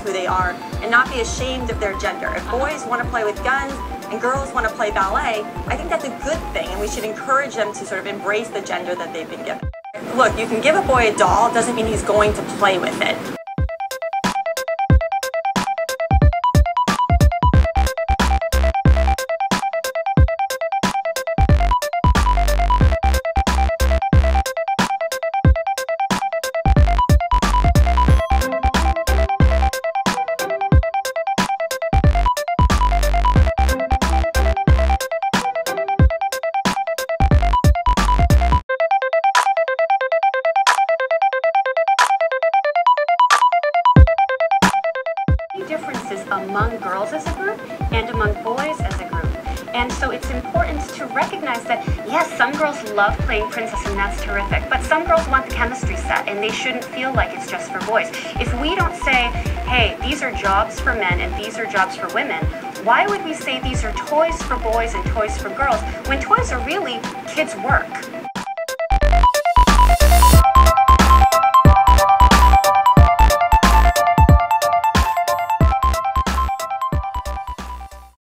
who they are and not be ashamed of their gender. If boys want to play with guns and girls want to play ballet, I think that's a good thing, and we should encourage them to sort of embrace the gender that they've been given. Look, you can give a boy a doll, doesn't mean he's going to play with it. Differences among girls as a group and among boys as a group. And so it's important to recognize that, yes, some girls love playing princess and that's terrific, but some girls want the chemistry set and they shouldn't feel like it's just for boys. If we don't say, hey, these are jobs for men and these are jobs for women, why would we say these are toys for boys and toys for girls when toys are really kids' work?